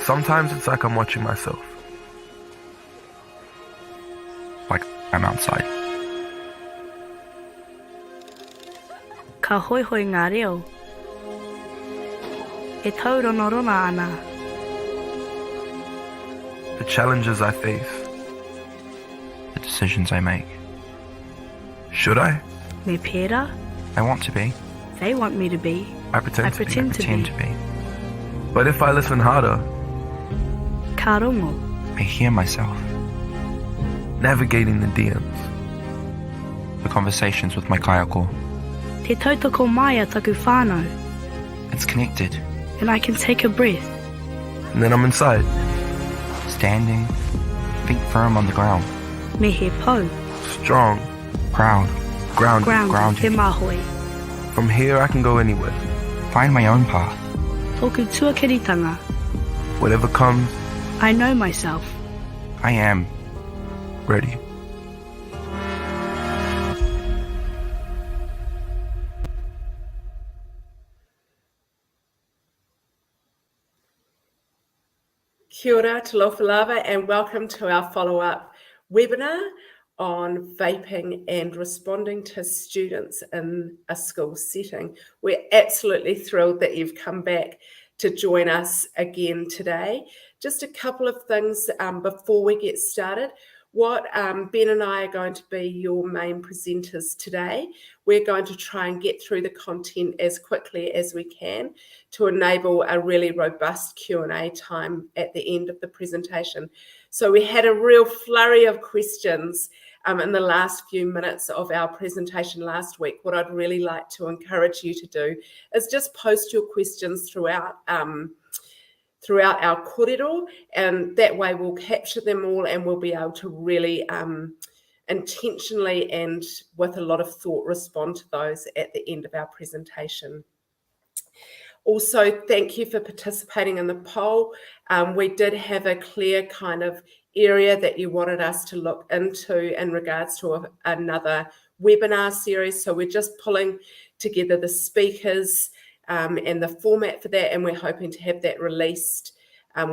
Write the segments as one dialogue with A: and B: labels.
A: Sometimes it's like I'm watching myself. Like I'm outside.
B: Ka hoi hoi ngā reo. E taurona ana.
A: The challenges I face. The decisions I make. Should I?
B: Me pērā.
A: I want to be.
B: They want me to be.
A: I pretend to
B: pretend to be.
A: But if I listen harder,
B: Ka rongo.
A: I hear myself. Navigating the DMs. The conversations with my kaiako.
B: Te tautoko mai a taku whānau.
A: It's connected.
B: And I can take a breath.
A: And then I'm inside. Standing, feet firm on the ground.
B: Me he pou.
A: Strong, proud, grounded.
B: He mahoi.
A: From here I can go anywhere. Find my own path.
B: Toku tuakiritanga.
A: Whatever comes,
B: I know myself.
A: I am ready.
C: Kia ora, talofa lava, and welcome to our follow-up webinar on vaping and responding to students in a school setting. We're absolutely thrilled that you've come back to join us again today. Just a couple of things before we get started. What Ben and I are going to be your main presenters today. We're going to try and get through the content as quickly as we can to enable a really robust Q&A time at the end of the presentation. So we had a real flurry of questions in the last few minutes of our presentation last week. What I'd really like to encourage you to do is just post your questions throughout our kōrero, and that way we'll capture them all and we'll be able to really intentionally and with a lot of thought respond to those at the end of our presentation. Also, thank you for participating in the poll. We did have a clear kind of area that you wanted us to look into in regards to another webinar series. So we're just pulling together the speakers and the format for that, and we're hoping to have that released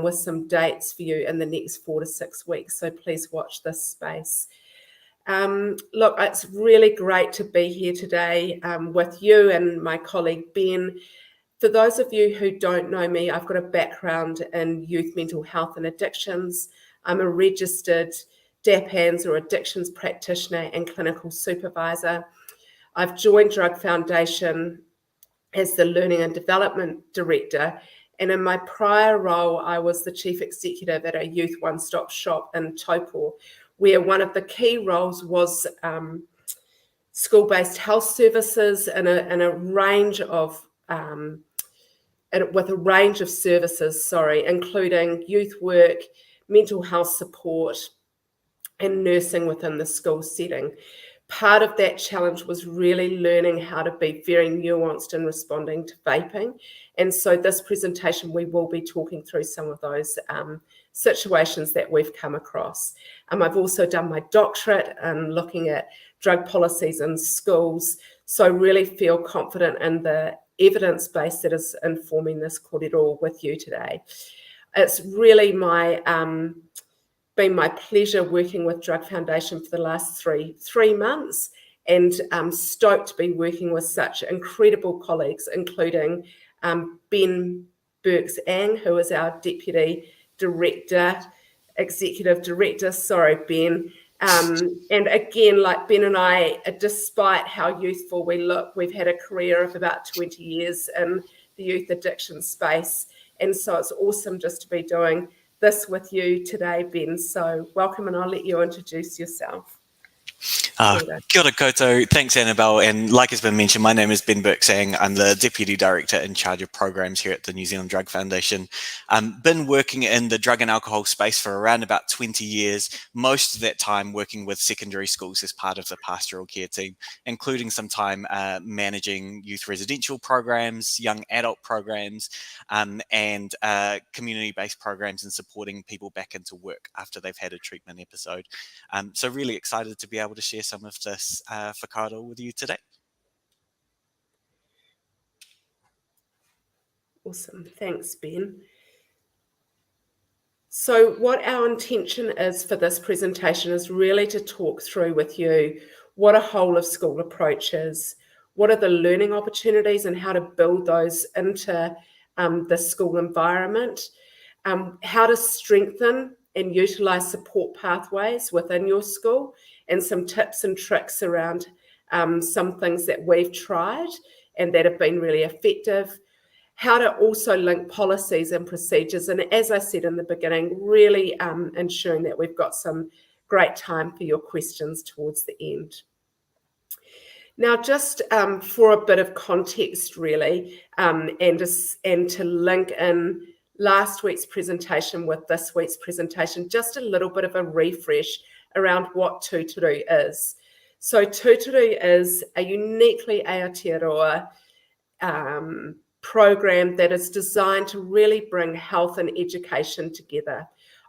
C: with some dates for you in the next 4 to 6 weeks. So please watch this space. Look, it's really great to be here today with you and my colleague Ben. For those of you who don't know me, I've got a background in youth mental health and addictions. I'm a registered DAPANS or addictions practitioner and clinical supervisor. I've joined Drug Foundation as the Learning and Development Director, and in my prior role, I was the Chief Executive at a youth one-stop shop in Taupo, where one of the key roles was school-based health services and a range of services, including youth work, mental health support, and nursing within the school setting. Part of that challenge was really learning how to be very nuanced in responding to vaping. And so this presentation, we will be talking through some of those situations that we've come across. I've also done my doctorate in looking at drug policies in schools, so really feel confident in the evidence base that is informing this kōrero with you today. It's really been my pleasure working with Drug Foundation for the last three months, and stoked to be working with such incredible colleagues, including Ben Birks, who is our Deputy Executive Director. Sorry, Ben. And again, like Ben and I, despite how youthful we look, we've had a career of about 20 years in the youth addiction space. And so it's awesome just to be doing this with you today, Ben. So welcome, and I'll let you introduce yourself.
D: Kia ora koutou. Thanks, Annabel. And like has been mentioned, my name is Ben Birks. I'm the Deputy Director in charge of programs here at the New Zealand Drug Foundation. Been working in the drug and alcohol space for around about 20 years, most of that time working with secondary schools as part of the pastoral care team, including some time managing youth residential programs, young adult programs, and community-based programs and supporting people back into work after they've had a treatment episode. So really excited to be able to share some of this whakaaro with you today.
C: Awesome. Thanks, Ben. So what our intention is for this presentation is really to talk through with you what a whole of school approach is, what are the learning opportunities and how to build those into the school environment, how to strengthen and utilise support pathways within your school, and some tips and tricks around some things that we've tried and that have been really effective, how to also link policies and procedures. And as I said in the beginning, really ensuring that we've got some great time for your questions towards the end. Now, just for a bit of context, really, and to link in last week's presentation with this week's presentation, just a little bit of a refresh around what Tūturu is. So Tūturu is a uniquely Aotearoa program that is designed to really bring health and education together.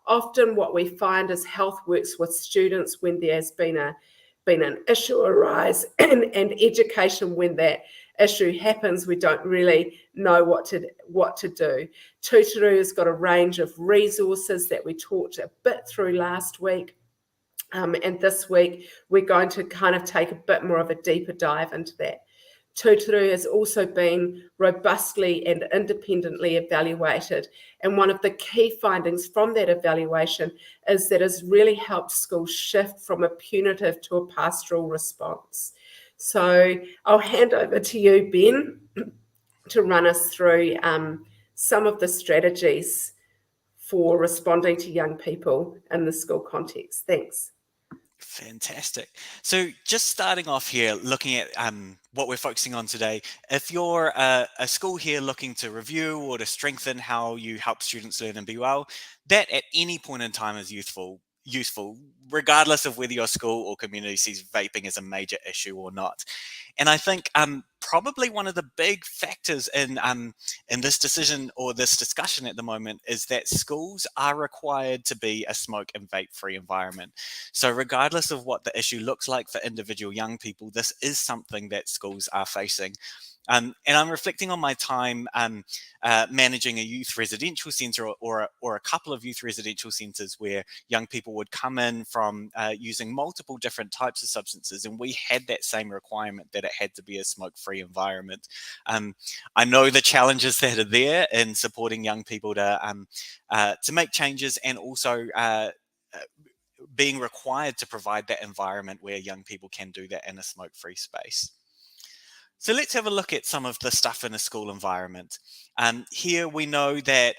C: Often what we find is health works with students when there's been an issue arise, and education when that issue happens, we don't really know what to do. Tūturu has got a range of resources that we talked a bit through last week. And this week, we're going to kind of take a bit more of a deeper dive into that. Tūturu has also been robustly and independently evaluated. And one of the key findings from that evaluation is that it's really helped schools shift from a punitive to a pastoral response. So I'll hand over to you, Ben, to run us through some of the strategies for responding to young people in the school context. Thanks.
D: Fantastic. So just starting off here, looking at what we're focusing on today, if you're a school here looking to review or to strengthen how you help students learn and be well, that at any point in time is useful, regardless of whether your school or community sees vaping as a major issue or not. And I think probably one of the big factors in this decision or this discussion at the moment is that schools are required to be a smoke and vape-free environment. So regardless of what the issue looks like for individual young people, this is something that schools are facing. And I'm reflecting on my time managing a youth residential centre or a couple of youth residential centres where young people would come in from using multiple different types of substances, and we had that same requirement that it had to be a smoke-free environment. I know the challenges that are there in supporting young people to make changes, and also being required to provide that environment where young people can do that in a smoke-free space. So let's have a look at some of the stuff in a school environment. Here we know that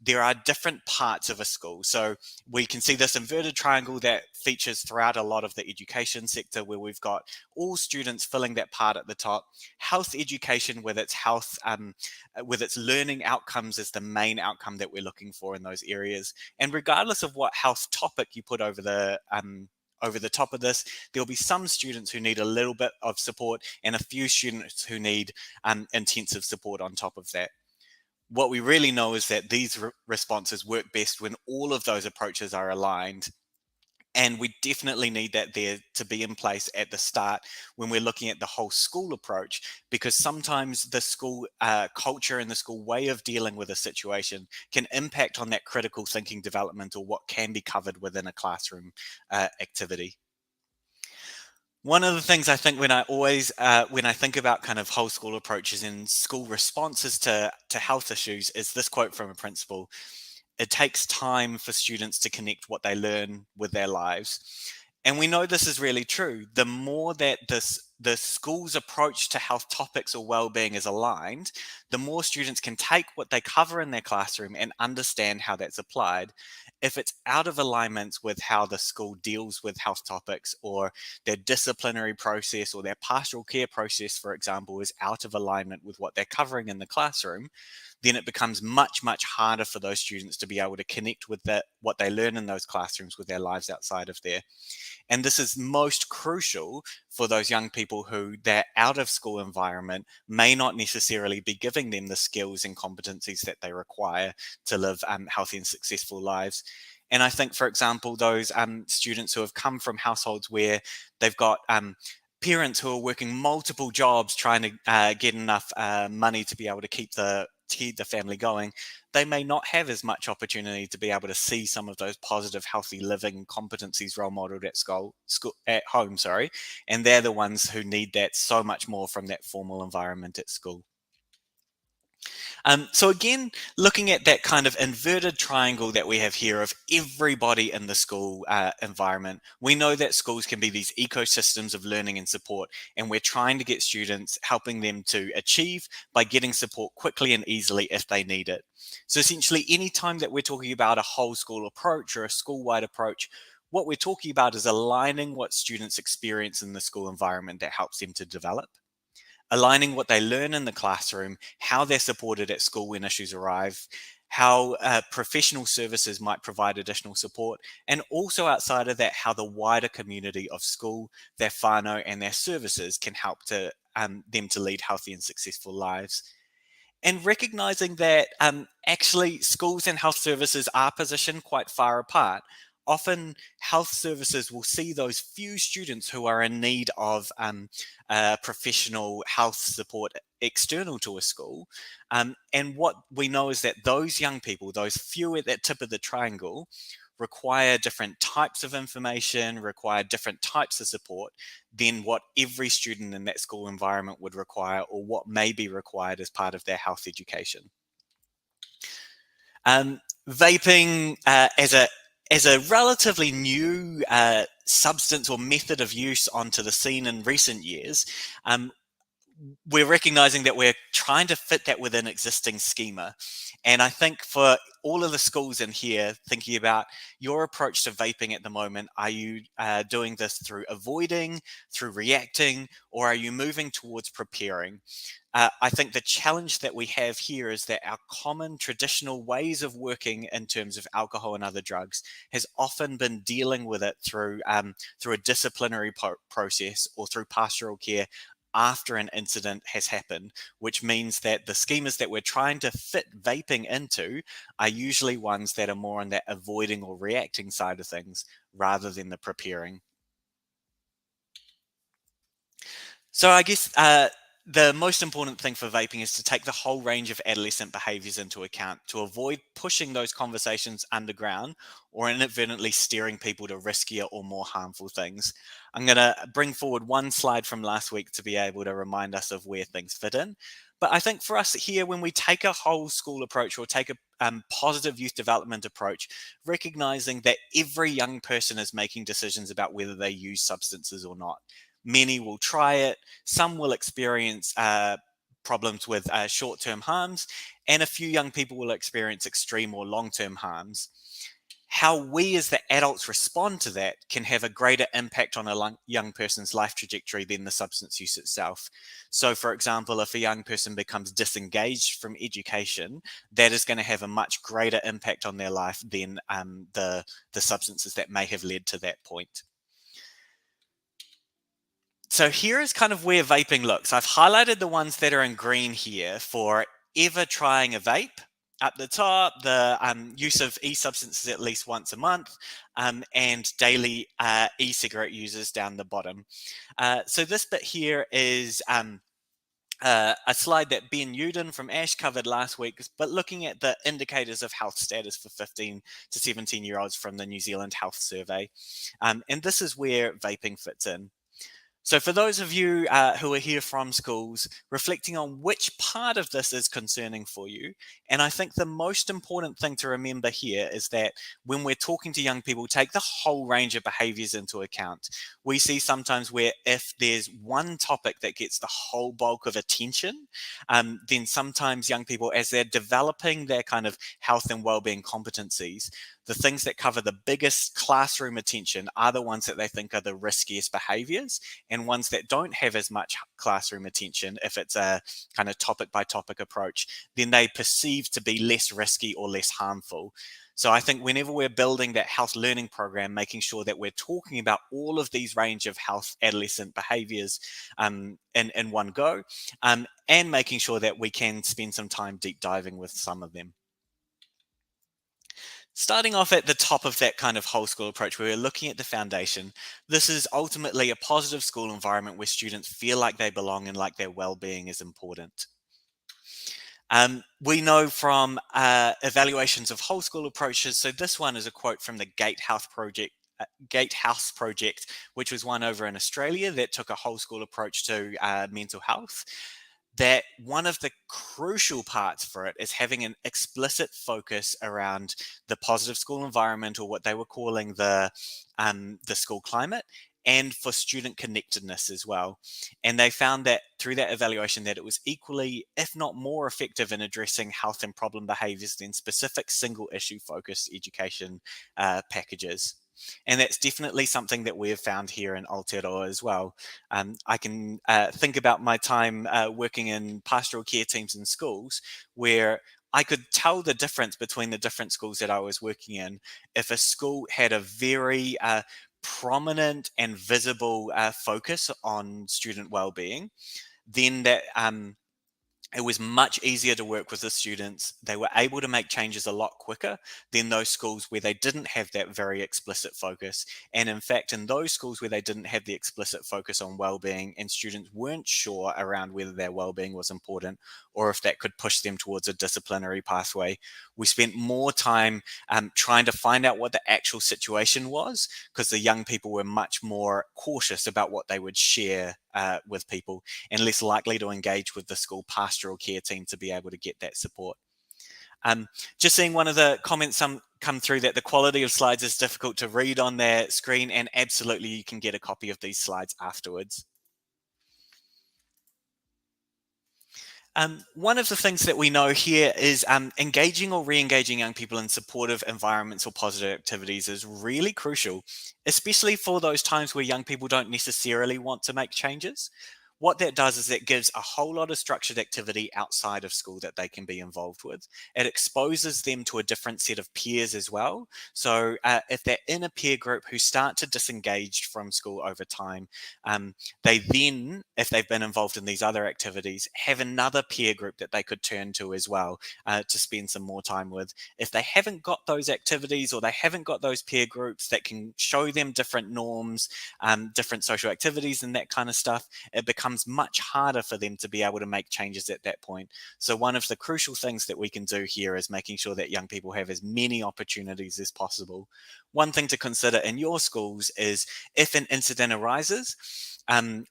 D: there are different parts of a school. So we can see this inverted triangle that features throughout a lot of the education sector, where we've got all students filling that part at the top. Health education with its health, with its learning outcomes is the main outcome that we're looking for in those areas. And regardless of what health topic you put over the top of this, there'll be some students who need a little bit of support and a few students who need intensive support on top of that. What we really know is that these responses work best when all of those approaches are aligned. And we definitely need that there to be in place at the start when we're looking at the whole school approach, because sometimes the school culture and the school way of dealing with a situation can impact on that critical thinking development, or what can be covered within a classroom activity. One of the things I think when I think about kind of whole school approaches and school responses to health issues is this quote from a principal: "It takes time for students to connect what they learn with their lives." And we know this is really true. The more that the school's approach to health topics or well-being is aligned, the more students can take what they cover in their classroom and understand how that's applied. If it's out of alignment with how the school deals with health topics, or their disciplinary process or their pastoral care process, for example, is out of alignment with what they're covering in the classroom, then it becomes much, much harder for those students to be able to connect with what they learn in those classrooms with their lives outside of there. And this is most crucial for those young people who their out of school environment may not necessarily be giving them the skills and competencies that they require to live healthy and successful lives. And I think, for example, those students who have come from households where they've got parents who are working multiple jobs trying to get enough money to be able to keep the keep the family going, they may not have as much opportunity to be able to see some of those positive, healthy living competencies role modeled at at home, and they're the ones who need that so much more from that formal environment at school. So again, looking at that kind of inverted triangle that we have here of everybody in the school environment, we know that schools can be these ecosystems of learning and support, and we're trying to get students, helping them to achieve by getting support quickly and easily if they need it. So essentially, anytime that we're talking about a whole school approach or a school-wide approach, what we're talking about is aligning what students experience in the school environment that helps them to develop, aligning what they learn in the classroom, how they're supported at school when issues arrive, how professional services might provide additional support, and also outside of that, how the wider community of school, their whānau, and their services can help to them to lead healthy and successful lives. And recognizing that actually schools and health services are positioned quite far apart. Often health services will see those few students who are in need of professional health support external to a school. And what we know is that those young people, those few at that tip of the triangle, require different types of information, require different types of support than what every student in that school environment would require, or what may be required as part of their health education. Vaping as a relatively new substance or method of use onto the scene in recent years, we're recognizing that we're trying to fit that within existing schema. And I think for all of the schools in here, thinking about your approach to vaping at the moment, are you doing this through avoiding, through reacting, or are you moving towards preparing? I think the challenge that we have here is that our common traditional ways of working in terms of alcohol and other drugs has often been dealing with it through a disciplinary process or through pastoral care after an incident has happened, which means that the schemas that we're trying to fit vaping into are usually ones that are more on that avoiding or reacting side of things rather than the preparing. So I guess the most important thing for vaping is to take the whole range of adolescent behaviors into account to avoid pushing those conversations underground or inadvertently steering people to riskier or more harmful things. I'm going to bring forward one slide from last week to be able to remind us of where things fit in. But I think for us here, when we take a whole school approach or take a positive youth development approach, recognizing that every young person is making decisions about whether they use substances or not. Many will try it, some will experience problems with short-term harms, and a few young people will experience extreme or long-term harms. How we as the adults respond to that can have a greater impact on a young person's life trajectory than the substance use itself. So for example, if a young person becomes disengaged from education, that is going to have a much greater impact on their life than the substances that may have led to that point. So here is kind of where vaping looks. I've highlighted the ones that are in green here for ever trying a vape. At the top, the use of e-substances at least once a month, and daily e-cigarette users down the bottom. So this bit here is a slide that Ben Youdan from ASH covered last week, but looking at the indicators of health status for 15 to 17-year-olds from the New Zealand Health Survey. And this is where vaping fits in. So for those of you who are here from schools, reflecting on which part of this is concerning for you. And I think the most important thing to remember here is that when we're talking to young people, take the whole range of behaviors into account. We see sometimes where if there's one topic that gets the whole bulk of attention, then sometimes young people, as they're developing their kind of health and wellbeing competencies, the things that cover the biggest classroom attention are the ones that they think are the riskiest behaviors, and ones that don't have as much classroom attention, if it's a kind of topic by topic approach, then they perceive to be less risky or less harmful. So I think whenever we're building that health learning program, making sure that we're talking about all of these range of health adolescent behaviors in one go, and making sure that we can spend some time deep diving with some of them. Starting off at the top of that kind of whole school approach, where we're looking at the foundation, this is ultimately a positive school environment where students feel like they belong and like their well-being is important. We know from evaluations of whole school approaches, so this one is a quote from the Gatehouse Project, which was one over in Australia that took a whole school approach to mental health, that one of the crucial parts for it is having an explicit focus around the positive school environment, or what they were calling the school climate, and for student connectedness as well. And they found that through that evaluation that it was equally, if not more effective in addressing health and problem behaviors than specific single issue focused education packages. And that's definitely something that we have found here in Aotearoa as well. I can think about my time working in pastoral care teams in schools, where I could tell the difference between the different schools that I was working in. If a school had a very prominent and visible focus on student well-being, then that it was much easier to work with the students. They were able to make changes a lot quicker than those schools where they didn't have that very explicit focus. And in fact, in those schools where they didn't have the explicit focus on well-being, and students weren't sure around whether their well-being was important or if that could push them towards a disciplinary pathway, we spent more time trying to find out what the actual situation was, because the young people were much more cautious about what they would share with people, and less likely to engage with the school pastoral care team to be able to get that support. Just seeing one of the comments come through that the quality of slides is difficult to read on their screen, and absolutely you can get a copy of these slides afterwards. One of the things that we know here is engaging or re-engaging young people in supportive environments or positive activities is really crucial, especially for those times where young people don't necessarily want to make changes. What that does is it gives a whole lot of structured activity outside of school that they can be involved with. It exposes them to a different set of peers as well. So if they're in a peer group who start to disengage from school over time, they then, if they've been involved in these other activities, have another peer group that they could turn to as well to spend some more time with. If they haven't got those activities, or they haven't got those peer groups that can show them different norms, different social activities and that kind of stuff, it becomes much harder for them to be able to make changes at that point. So one of the crucial things that we can do here is making sure that young people have as many opportunities as possible. One thing to consider in your schools is, if an incident arises,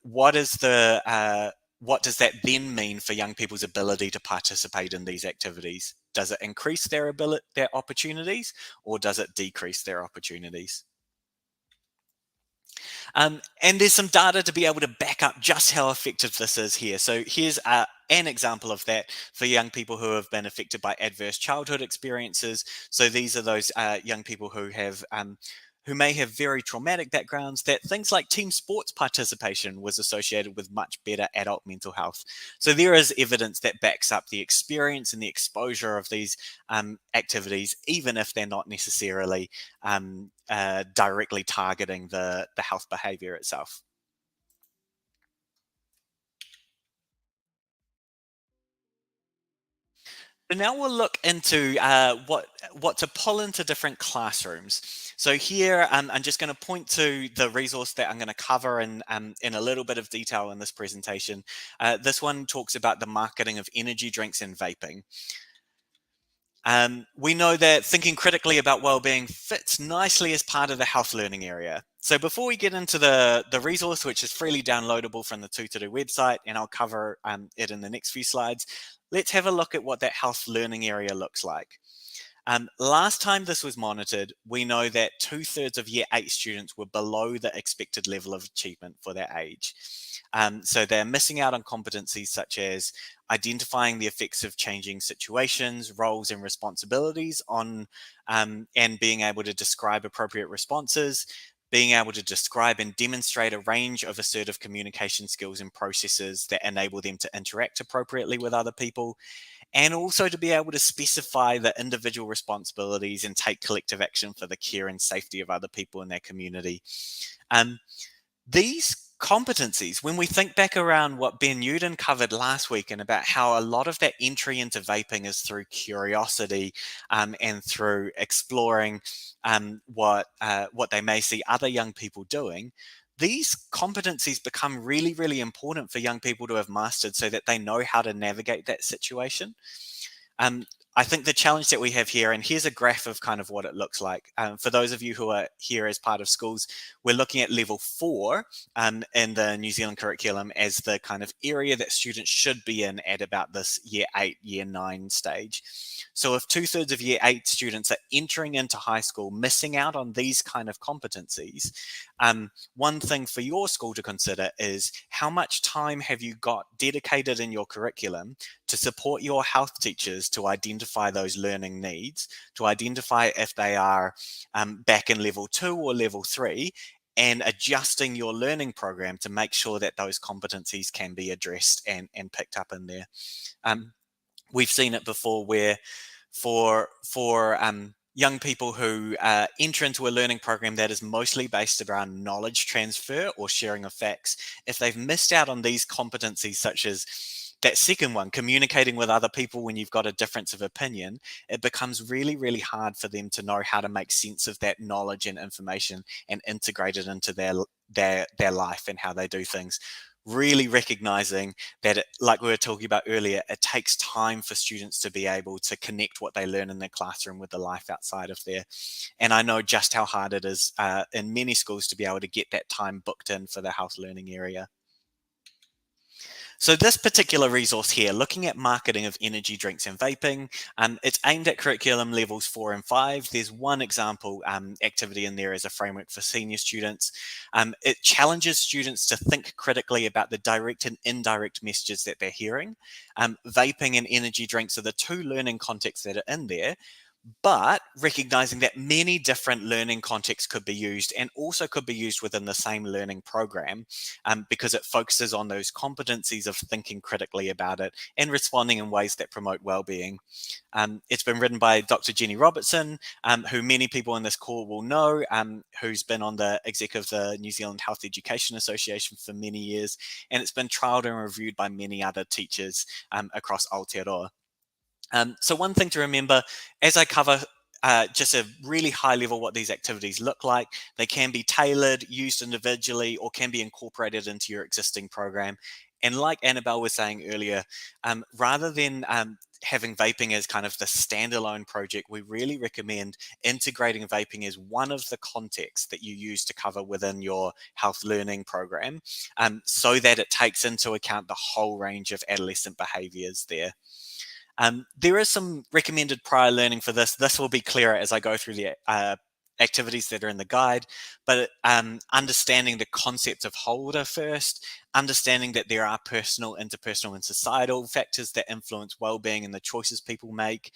D: what does that then mean for young people's ability to participate in these activities? Does it increase their opportunities, or does it decrease their opportunities? And there's some data to be able to back up just how effective this is here. So here's an example of that for young people who have been affected by adverse childhood experiences. So these are those young people who have who may have very traumatic backgrounds, that things like team sports participation was associated with much better adult mental health. So there is evidence that backs up the experience and the exposure of these activities, even if they're not necessarily directly targeting the health behavior itself. So now we'll look into what to pull into different classrooms. So here I'm just going to point to the resource that I'm going to cover in a little bit of detail in this presentation. This one talks about the marketing of energy drinks and vaping. We know that thinking critically about well-being fits nicely as part of the health learning area. So before we get into the resource, which is freely downloadable from the Tūturu website, and I'll cover it in the next few slides, let's have a look at what that health learning area looks like. Last time this was monitored, we know that 2/3 of Year 8 students were below the expected level of achievement for their age. So they're missing out on competencies such as identifying the effects of changing situations, roles, and responsibilities on, and being able to describe appropriate responses, being able to describe and demonstrate a range of assertive communication skills and processes that enable them to interact appropriately with other people, and also to be able to specify the individual responsibilities and take collective action for the care and safety of other people in their community. These competencies, when we think back around what Youdan covered last week, and about how a lot of that entry into vaping is through curiosity and through exploring what they may see other young people doing, these competencies become really, really important for young people to have mastered so that they know how to navigate that situation. I think the challenge that we have here, and here's a graph of kind of what it looks like. For those of you who are here as part of schools, we're looking at level 4 in the New Zealand curriculum as the kind of area that students should be in at about this year 8, year 9 stage. So if 2/3 of year 8 students are entering into high school, missing out on these kind of competencies, one thing for your school to consider is how much time have you got dedicated in your curriculum to support your health teachers to identify those learning needs, to identify if they are back in level 2 or level 3, and adjusting your learning program to make sure that those competencies can be addressed and picked up in there. We've seen it before where for young people who enter into a learning program that is mostly based around knowledge transfer or sharing of facts, if they've missed out on these competencies, such as that second one, communicating with other people when you've got a difference of opinion, it becomes really, really hard for them to know how to make sense of that knowledge and information and integrate it into their life and how they do things. Really recognizing that, like we were talking about earlier, it takes time for students to be able to connect what they learn in their classroom with the life outside of there. And I know just how hard it is in many schools to be able to get that time booked in for the health learning area. So this particular resource here, looking at marketing of energy drinks and vaping, it's aimed at curriculum levels 4 and 5. There's one example activity in there as a framework for senior students. It challenges students to think critically about the direct and indirect messages that they're hearing. Vaping and energy drinks are the two learning contexts that are in there, but recognizing that many different learning contexts could be used and also could be used within the same learning program because it focuses on those competencies of thinking critically about it and responding in ways that promote well-being. It's been written by Dr. Jenny Robertson, who many people in this call will know, who's been on the exec of the New Zealand Health Education Association for many years, and it's been trialled and reviewed by many other teachers across Aotearoa. So one thing to remember as I cover just a really high level what these activities look like, they can be tailored, used individually, or can be incorporated into your existing program. And like Annabel was saying earlier, rather than having vaping as kind of the standalone project, we really recommend integrating vaping as one of the contexts that you use to cover within your health learning program, so that it takes into account the whole range of adolescent behaviors there. There is some recommended prior learning for this. This will be clearer as I go through the activities that are in the guide, but understanding the concept of holder first, understanding that there are personal, interpersonal, and societal factors that influence well-being and the choices people make,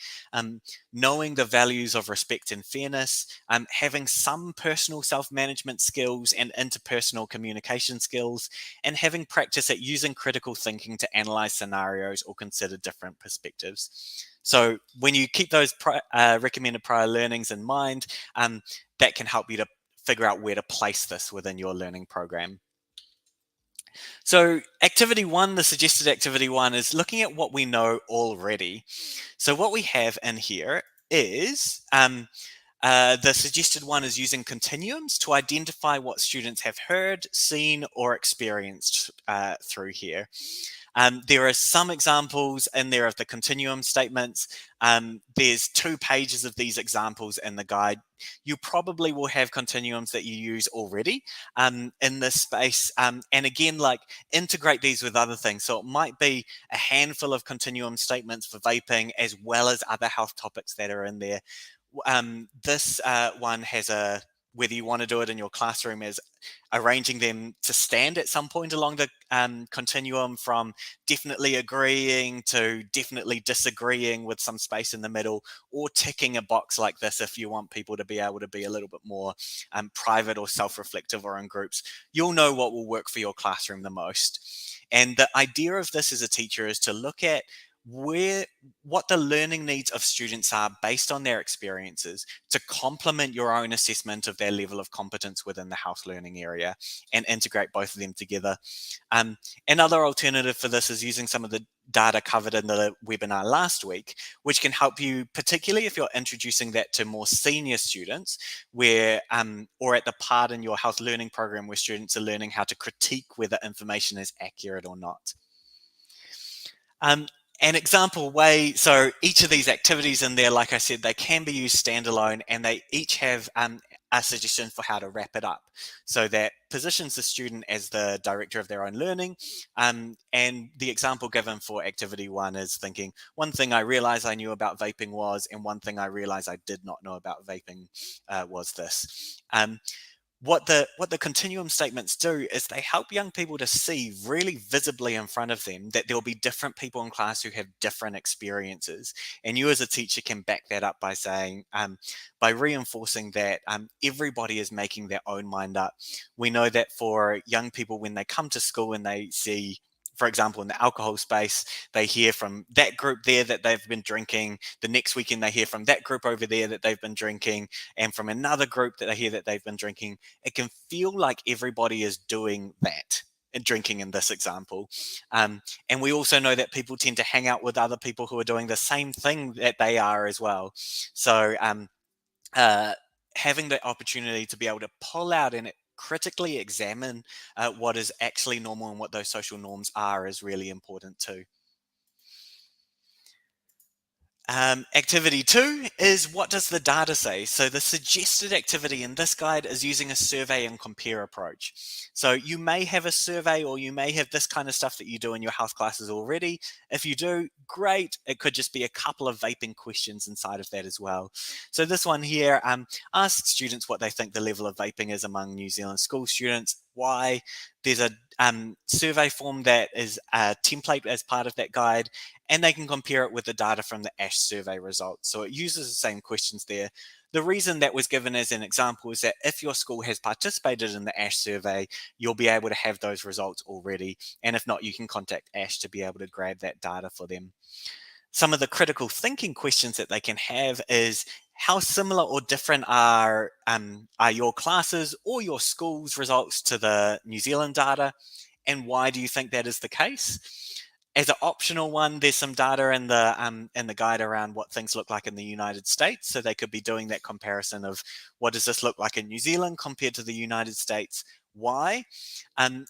D: knowing the values of respect and fairness, having some personal self-management skills and interpersonal communication skills, and having practice at using critical thinking to analyze scenarios or consider different perspectives. So when you keep those recommended prior learnings in mind, that can help you to figure out where to place this within your learning program. So activity 1, the suggested activity 1, is looking at what we know already. So what we have in here is the suggested one is using continuums to identify what students have heard, seen, or experienced through here. There are some examples in there of the continuum statements. There's 2 pages of these examples in the guide. You probably will have continuums that you use already in this space. And again, like, integrate these with other things. So it might be a handful of continuum statements for vaping as well as other health topics that are in there. This one has whether you want to do it in your classroom, is arranging them to stand at some point along the continuum, from definitely agreeing to definitely disagreeing with some space in the middle, or ticking a box like this if you want people to be able to be a little bit more private or self-reflective or in groups. You'll know what will work for your classroom the most. And the idea of this as a teacher is to look at what the learning needs of students are based on their experiences, to complement your own assessment of their level of competence within the health learning area, and integrate both of them together. Another alternative for this is using some of the data covered in the webinar last week, which can help you, particularly if you're introducing that to more senior students, where or at the part in your health learning program where students are learning how to critique whether information is accurate or not. An example way, so each of these activities in there, like I said, they can be used standalone, and they each have a suggestion for how to wrap it up. So that positions the student as the director of their own learning. And the example given for activity 1 is thinking, one thing I realized I knew about vaping was, and one thing I realized I did not know about vaping was this. What the continuum statements do is they help young people to see really visibly in front of them that there'll be different people in class who have different experiences. And you as a teacher can back that up by saying, by reinforcing that everybody is making their own mind up. We know that for young people, when they come to school and they see, for example, in the alcohol space, they hear from that group there that they've been drinking. The next weekend, they hear from that group over there that they've been drinking, and from another group that they hear that they've been drinking. It can feel like everybody is doing that and drinking in this example. And we also know that people tend to hang out with other people who are doing the same thing that they are as well. So having the opportunity to be able to pull out and critically examine what is actually normal and what those social norms are is really important too. Activity 2 is, what does the data say? So the suggested activity in this guide is using a survey and compare approach. So you may have a survey, or you may have this kind of stuff that you do in your health classes already. If you do, great. It could just be a couple of vaping questions inside of that as well. So this one here asks students what they think the level of vaping is among New Zealand school students. Why? There's a survey form that is a template as part of that guide, and they can compare it with the data from the ASH survey results. So it uses the same questions there. The reason that was given as an example is that if your school has participated in the ASH survey, you'll be able to have those results already. And if not, you can contact ASH to be able to grab that data for them. Some of the critical thinking questions that they can have is, how similar or different are your classes or your school's results to the New Zealand data? And why do you think that is the case? As an optional one, there's some data in the guide around what things look like in the United States. So they could be doing that comparison of, what does this look like in New Zealand compared to the United States? Why? And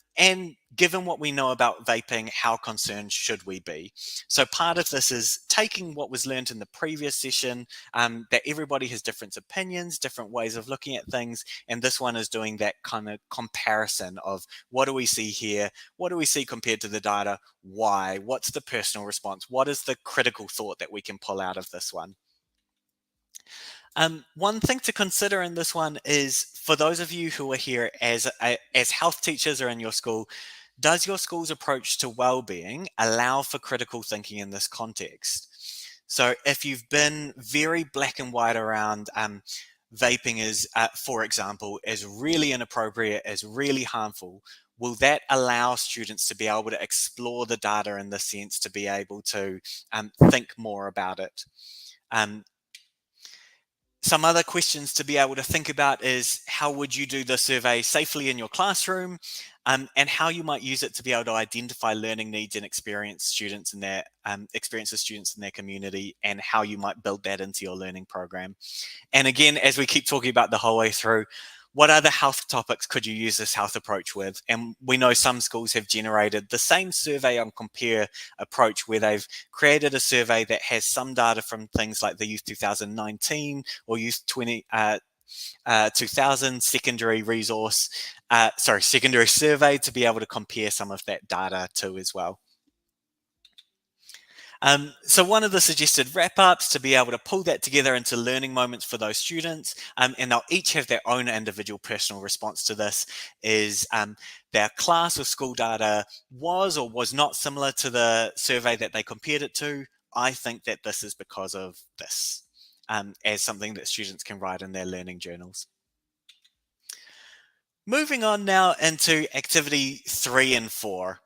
D: given what we know about vaping, how concerned should we be? So part of this is taking what was learned in the previous session, that everybody has different opinions, different ways of looking at things. And this one is doing that kind of comparison of, what do we see here? What do we see compared to the data? Why? What's the personal response? What is the critical thought that we can pull out of this one? One thing to consider in this one is, for those of you who are here as health teachers or in your school, does your school's approach to well-being allow for critical thinking in this context? So if you've been very black and white around vaping is, for example, is really inappropriate, is really harmful, will that allow students to be able to explore the data in the sense to be able to think more about it? Some other questions to be able to think about is, how would you do the survey safely in your classroom, and how you might use it to be able to identify learning needs and experiences of students in their community, and how you might build that into your learning program. And again, as we keep talking about the whole way through, what other health topics could you use this health approach with? And we know some schools have generated the same survey on compare approach, where they've created a survey that has some data from things like the Youth 2019 or Youth 2000 secondary survey, to be able to compare some of that data to as well. So one of the suggested wrap-ups to be able to pull that together into learning moments for those students, and they'll each have their own individual personal response to this, is their class or school data was or was not similar to the survey that they compared it to. I think that this is because of this, as something that students can write in their learning journals. Moving on now into activity 3 and 4.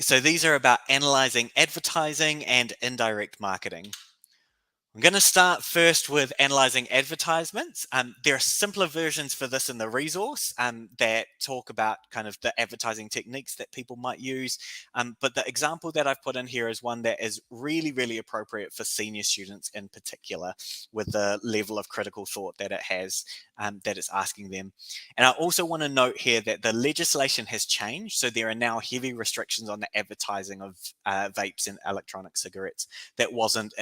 D: So these are about analyzing advertising and indirect marketing. I'm going to start first with analyzing advertisements. There are simpler versions for this in the resource that talk about kind of the advertising techniques that people might use. But the example that I've put in here is one that is really, really appropriate for senior students in particular, with the level of critical thought that it has, that it's asking them. And I also want to note here that the legislation has changed. So there are now heavy restrictions on the advertising of vapes and electronic cigarettes that wasn't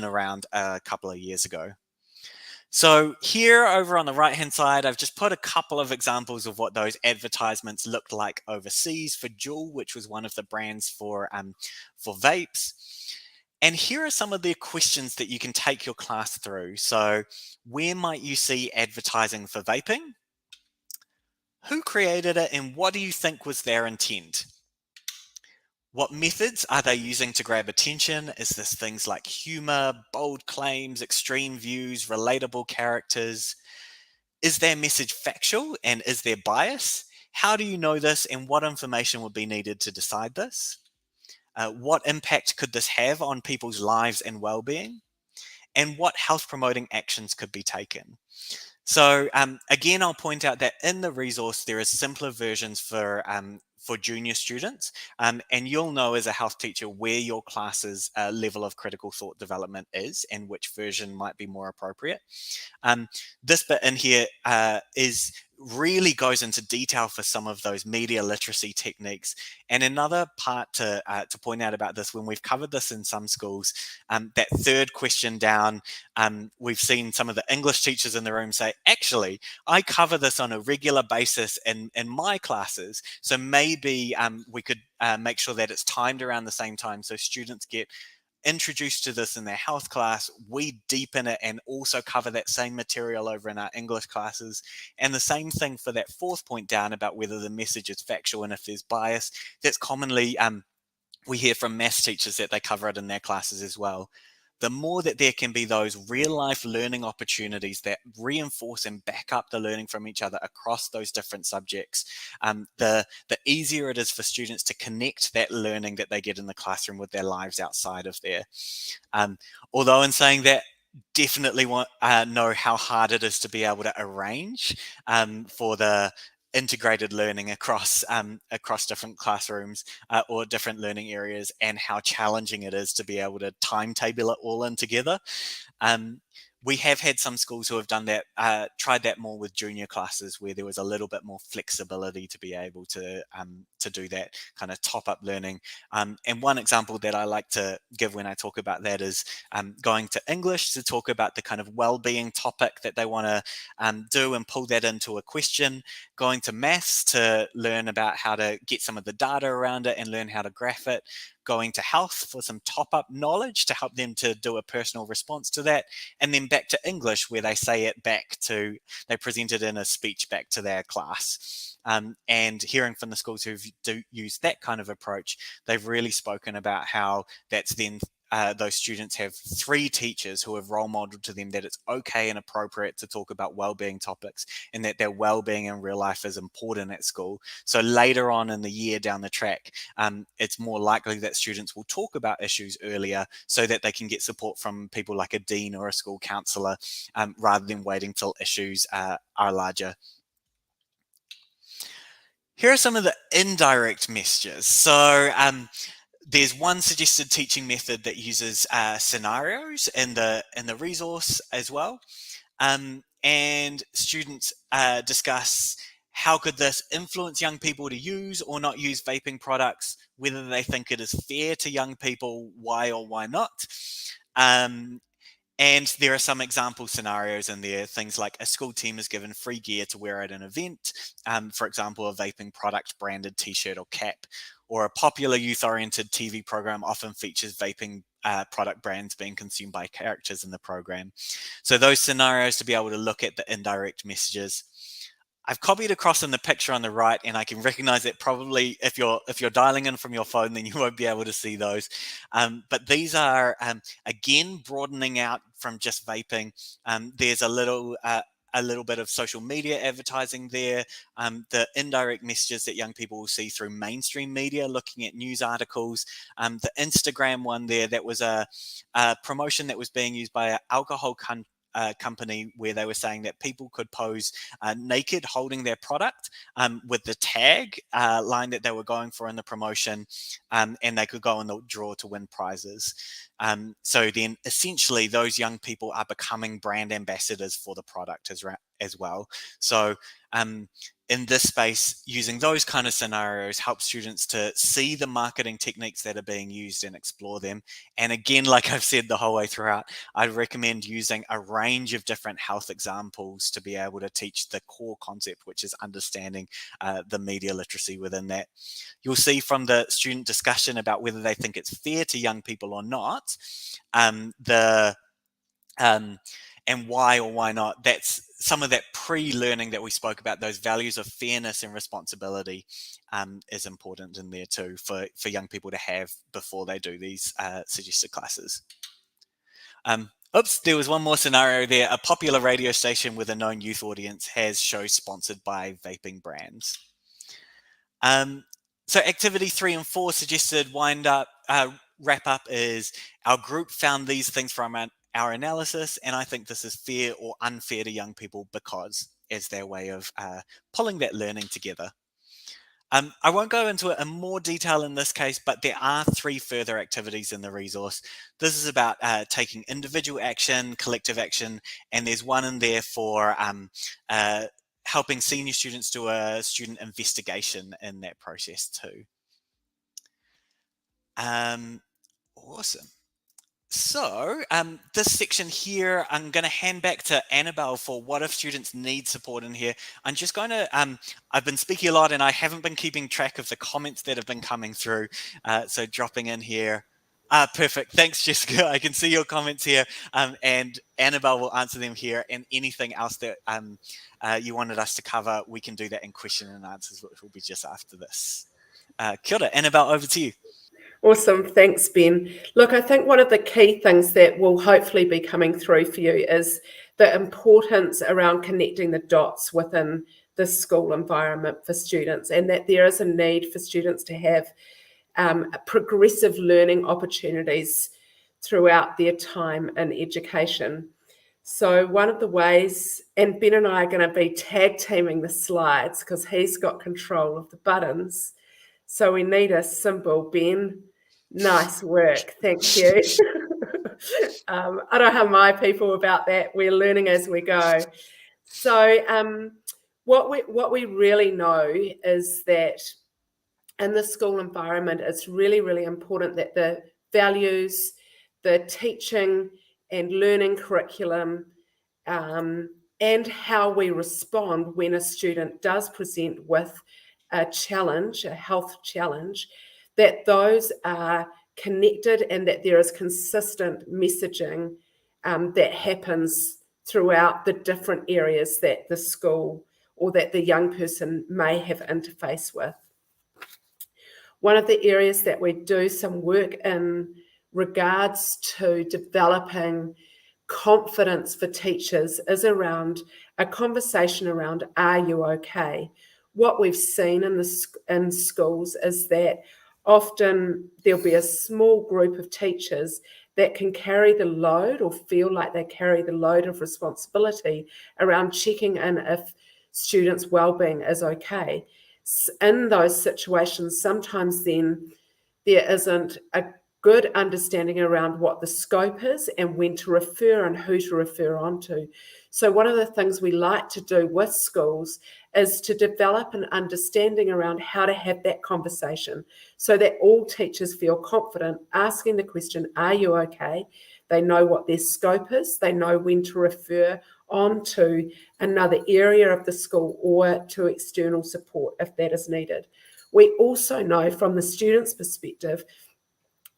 D: around a couple of years ago. So here over on the right-hand side, I've just put a couple of examples of what those advertisements looked like overseas for Juul, which was one of the brands for vapes. And here are some of the questions that you can take your class through. So where might you see advertising for vaping? Who created it and what do you think was their intent? What methods are they using to grab attention? Is this things like humor, bold claims, extreme views, relatable characters? Is their message factual and is there bias? How do you know this and what information would be needed to decide this? What impact could this have on people's lives and well-being? And what health promoting actions could be taken? So again, I'll point out that in the resource, there are simpler versions for junior students. And you'll know as a health teacher where your class's level of critical thought development is and which version might be more appropriate. This bit in here really goes into detail for some of those media literacy techniques. And another part to point out about this, when we've covered this in some schools, that third question down, we've seen some of the English teachers in the room say, actually, I cover this on a regular basis in my classes. So maybe we could make sure that it's timed around the same time so students get introduced to this in their health class, we deepen it and also cover that same material over in our English classes. And the same thing for that fourth point down about whether the message is factual and if there's bias. That's commonly, we hear from maths teachers that they cover it in their classes as well. The more that there can be those real life learning opportunities that reinforce and back up the learning from each other across those different subjects, the easier it is for students to connect that learning that they get in the classroom with their lives outside of there. Although in saying that, definitely know how hard it is to be able to arrange for the integrated learning across different classrooms or different learning areas, and how challenging it is to be able to timetable it all in together. We have had some schools who have done that, tried that more with junior classes, where there was a little bit more flexibility to be able to do that kind of top-up learning. And one example that I like to give when I talk about that is going to English to talk about the kind of well-being topic that they want to do and pull that into a question, going to maths to learn about how to get some of the data around it and learn how to graph it, going to health for some top-up knowledge to help them to do a personal response to that, and then back to English where they say it back to, they present it in a speech back to their class. And hearing from the schools who do use that kind of approach, they've really spoken about how that's then those students have 3 teachers who have role modeled to them that it's okay and appropriate to talk about well-being topics and that their well-being in real life is important at school. So later on in the year down the track, it's more likely that students will talk about issues earlier so that they can get support from people like a dean or a school counsellor rather than waiting till issues are larger. Here are some of the indirect messages. So there's one suggested teaching method that uses scenarios in the resource as well. And students discuss how could this influence young people to use or not use vaping products, whether they think it is fair to young people, why or why not. And there are some example scenarios in there, things like a school team is given free gear to wear at an event, for example, a vaping product branded t-shirt or cap, or a popular youth-oriented TV program often features vaping product brands being consumed by characters in the program. So those scenarios to be able to look at the indirect messages. I've copied across in the picture on the right, and I can recognize that probably if you're dialing in from your phone, then you won't be able to see those. But these are, again, broadening out from just vaping. There's a little a little bit of social media advertising there, the indirect messages that young people will see through mainstream media, looking at news articles, the Instagram one there, that was a promotion that was being used by an alcohol company where they were saying that people could pose naked holding their product with the tag line that they were going for in the promotion, and they could go in the draw to win prizes. So then essentially those young people are becoming brand ambassadors for the product as well. So in this space, using those kind of scenarios helps students to see the marketing techniques that are being used and explore them. And again, like I've said the whole way throughout, I'd recommend using a range of different health examples to be able to teach the core concept, which is understanding the media literacy within that. You'll see from the student discussion about whether they think it's fair to young people or not, and why or why not. That's some of that pre-learning that we spoke about, those values of fairness and responsibility is important in there too for young people to have before they do these suggested classes. Oops, there was one more scenario there. A popular radio station with a known youth audience has shows sponsored by vaping brands. So activity 3 and 4 suggested wrap up is our group found these things from our analysis, and I think this is fair or unfair to young people because, as their way of pulling that learning together. I won't go into it in more detail in this case, but there are 3 further activities in the resource. This is about taking individual action, collective action, and there's one in there for helping senior students do a student investigation in that process too. Awesome. So this section here, I'm going to hand back to Annabel for what if students need support in here. I'm just going to, I've been speaking a lot and I haven't been keeping track of the comments that have been coming through. So dropping in here. Perfect. Thanks, Jessica. I can see your comments here, and Annabel will answer them here, and anything else that you wanted us to cover, we can do that in question and answers, which will be just after this. Kia ora, Annabel, over to you.
C: Awesome. Thanks, Ben. Look, I think one of the key things that will hopefully be coming through for you is the importance around connecting the dots within the school environment for students, and that there is a need for students to have progressive learning opportunities throughout their time in education. So one of the ways, and Ben and I are going to be tag teaming the slides because he's got control of the buttons. So we need a symbol, Ben. Nice work. Thank you. I don't have my people about that. We're learning as we go. So what we really know is that in the school environment, it's really, really important that the values, the teaching and learning curriculum, and how we respond when a student does present with a challenge, a health challenge, that those are connected and that there is consistent messaging that happens throughout the different areas that the school or that the young person may have interface with. One of the areas that we do some work in regards to developing confidence for teachers is around a conversation around, are you okay? What we've seen in schools is that often there'll be a small group of teachers that can carry the load or feel like they carry the load of responsibility around checking in if students' wellbeing is okay. In those situations, sometimes then there isn't a good understanding around what the scope is and when to refer and who to refer on to. So one of the things we like to do with schools is to develop an understanding around how to have that conversation so that all teachers feel confident asking the question, are you okay? They know what their scope is. They know when to refer on to another area of the school or to external support if that is needed. We also know from the student's perspective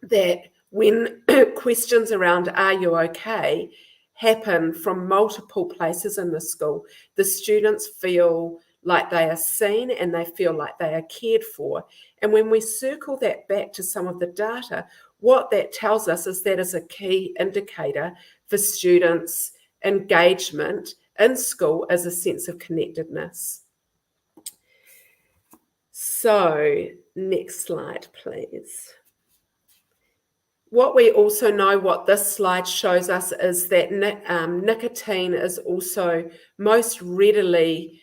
C: that when questions around are you okay happen from multiple places in the school, the students feel like they are seen and they feel like they are cared for. And when we circle that back to some of the data, what that tells us is that is a key indicator for students' engagement in school is a sense of connectedness. So next slide, please. What we also know, what this slide shows us, is that nicotine is also most readily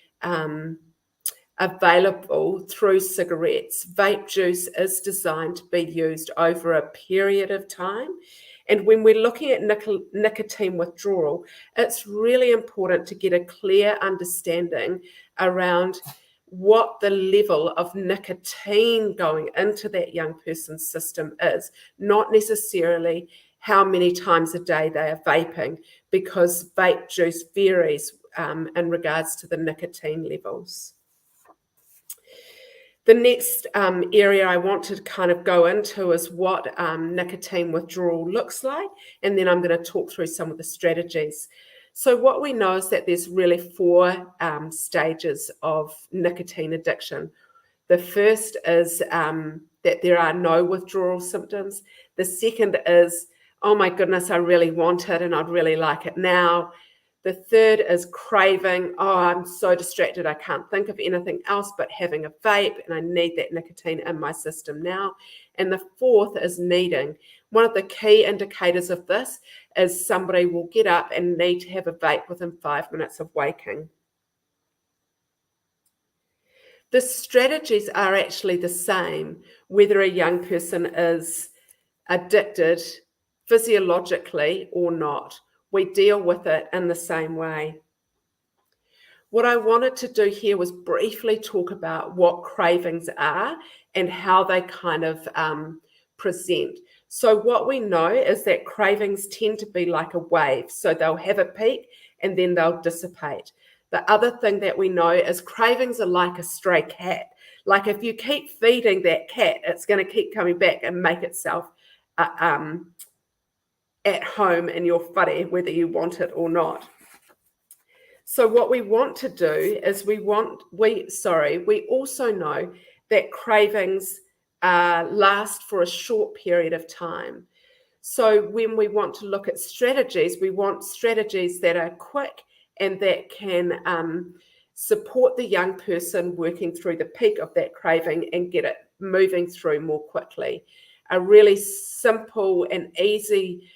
C: available through cigarettes. Vape juice is designed to be used over a period of time. And when we're looking at nicotine withdrawal, it's really important to get a clear understanding around what the level of nicotine going into that young person's system is, not necessarily how many times a day they are vaping, because vape juice varies in regards to the nicotine levels. The next area I want to kind of go into is what nicotine withdrawal looks like, and then I'm going to talk through some of the strategies. So what we know is that there's really 4 stages of nicotine addiction. The first is that there are no withdrawal symptoms. The second is, oh my goodness, I really want it and I'd really like it now. The third is craving. Oh, I'm so distracted, I can't think of anything else but having a vape, and I need that nicotine in my system now. And the fourth is needing. One of the key indicators of this is somebody will get up and need to have a vape within 5 minutes of waking. The strategies are actually the same, whether a young person is addicted physiologically or not. We deal with it in the same way. What I wanted to do here was briefly talk about what cravings are and how they kind of present. So what we know is that cravings tend to be like a wave. So they'll have a peak and then they'll dissipate. The other thing that we know is cravings are like a stray cat. Like if you keep feeding that cat, it's going to keep coming back and make itself at home in your whare, whether you want it or not. So what we want to do is we also know that cravings last for a short period of time. So when we want to look at strategies, we want strategies that are quick and that can support the young person working through the peak of that craving and get it moving through more quickly. A really simple and easy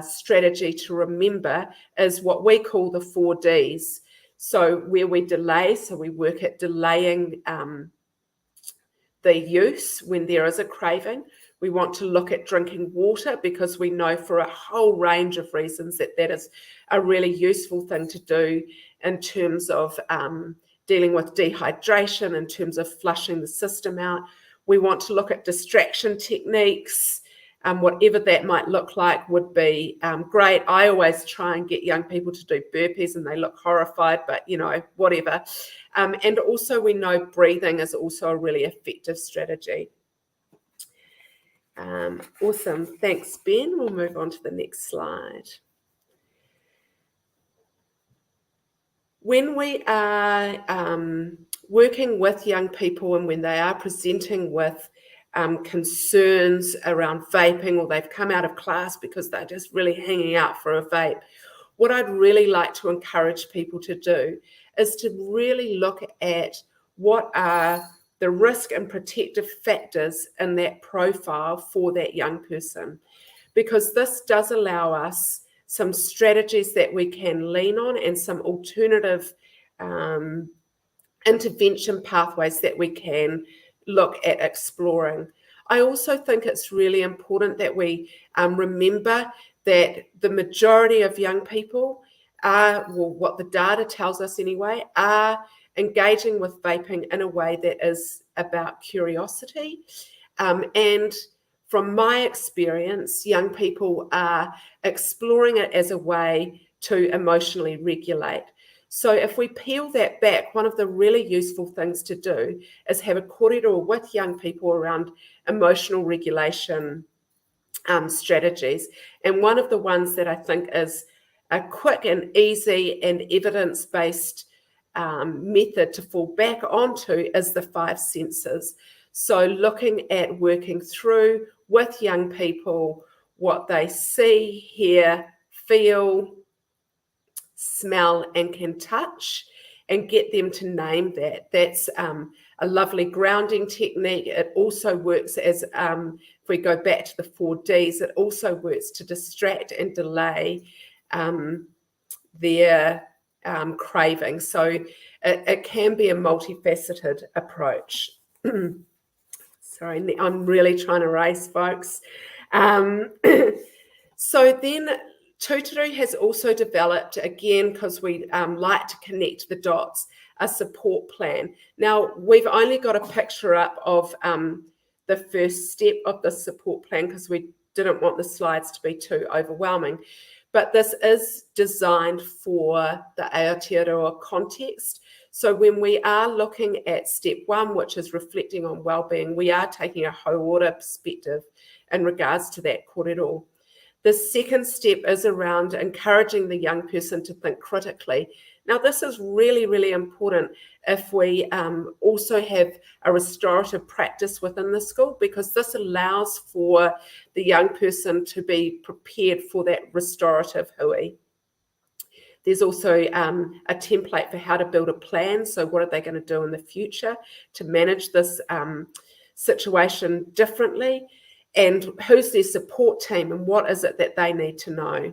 C: strategy to remember is what we call the 4 Ds. So where we delay, so we work at delaying the use when there is a craving. We want to look at drinking water because we know for a whole range of reasons that that is a really useful thing to do in terms of dealing with dehydration, in terms of flushing the system out. We want to look at distraction techniques. Whatever that might look like would be great. I always try and get young people to do burpees and they look horrified, but whatever. And also we know breathing is also a really effective strategy. Awesome. Thanks, Ben. We'll move on to the next slide. When we are working with young people and when they are presenting with concerns around vaping, or they've come out of class because they're just really hanging out for a vape, what I'd really like to encourage people to do is to really look at what are the risk and protective factors in that profile for that young person, because this does allow us some strategies that we can lean on and some alternative intervention pathways that we can look at exploring. I also think it's really important that we remember that the majority of young people are, well, what the data tells us anyway, are engaging with vaping in a way that is about curiosity. And from my experience, young people are exploring it as a way to emotionally regulate. So if we peel that back, one of the really useful things to do is have a corridor with young people around emotional regulation strategies. And one of the ones that I think is a quick and easy and evidence-based method to fall back onto is the 5 senses. So looking at working through with young people what they see, hear, feel, smell, and can touch, and get them to name that. That's a lovely grounding technique. It also works as, if we go back to the 4Ds, it also works to distract and delay their craving. So it can be a multifaceted approach. Sorry, I'm really trying to race, folks. So then Tūturu has also developed, again, because we like to connect the dots, a support plan. Now, we've only got a picture up of the first step of the support plan because we didn't want the slides to be too overwhelming. But this is designed for the Aotearoa context. So when we are looking at step 1, which is reflecting on wellbeing, we are taking a hauora perspective in regards to that kōrero. The second step is around encouraging the young person to think critically. Now, this is really, really important if we also have a restorative practice within the school, because this allows for the young person to be prepared for that restorative hui. There's also a template for how to build a plan. So what are they going to do in the future to manage this situation differently? And who's their support team and what is it that they need to know?